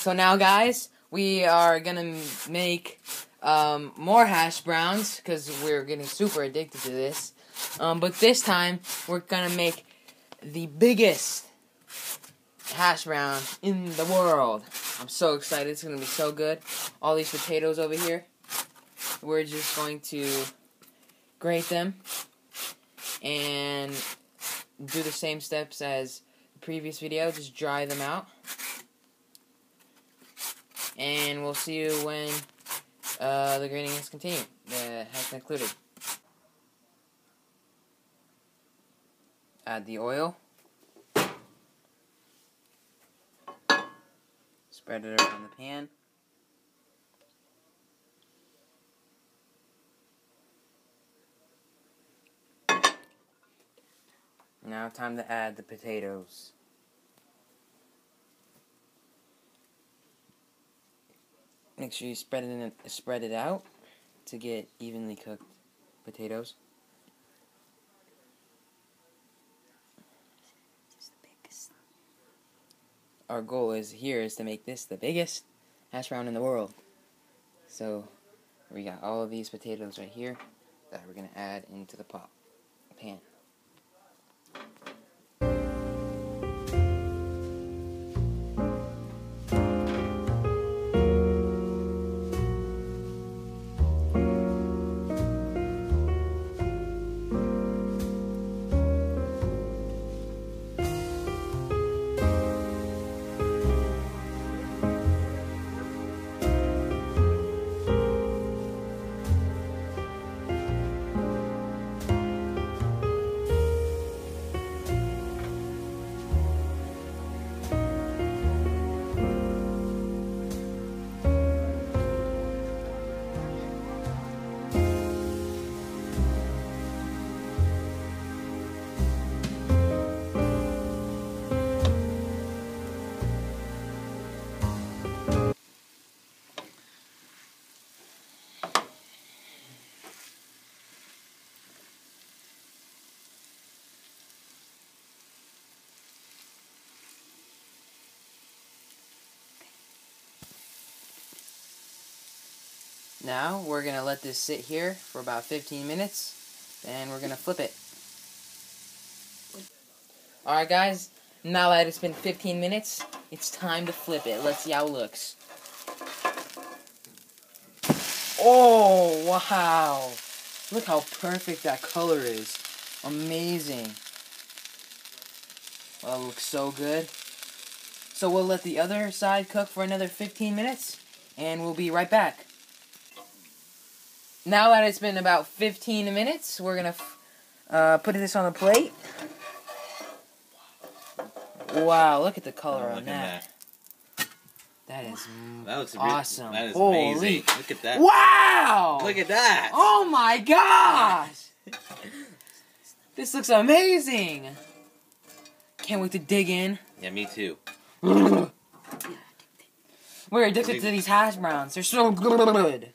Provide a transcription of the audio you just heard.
So now, guys, we are gonna make more hash browns because we're getting super addicted to this. But this time we're gonna make the biggest hash brown in the world. I'm so excited. It's gonna be so good. All these potatoes over here. We're just going to grate them and do the same steps as the previous video. Just dry them out. And we'll see you when the grating has concluded. Add the oil. Spread it around the pan. Now time to add the potatoes. Make sure you spread it out to get evenly cooked potatoes. Our goal is to make this the biggest hash brown in the world. So we got all of these potatoes right here that we're gonna add into the pan. Now we're going to let this sit here for about 15 minutes, and we're going to flip it. Alright guys, now that it's been 15 minutes, it's time to flip it. Let's see how it looks. Oh, wow! Look how perfect that color is. Amazing. Well, it looks so good. So we'll let the other side cook for another 15 minutes, and we'll be right back. Now that it's been about 15 minutes, we're going to put this on the plate. Wow, look at the color on that. That looks awesome. That is Holy. amazing. Look at that. Wow! Look at that. Oh my gosh! This looks amazing. Can't wait to dig in. Yeah, me too. We're addicted to these hash browns. They're so good.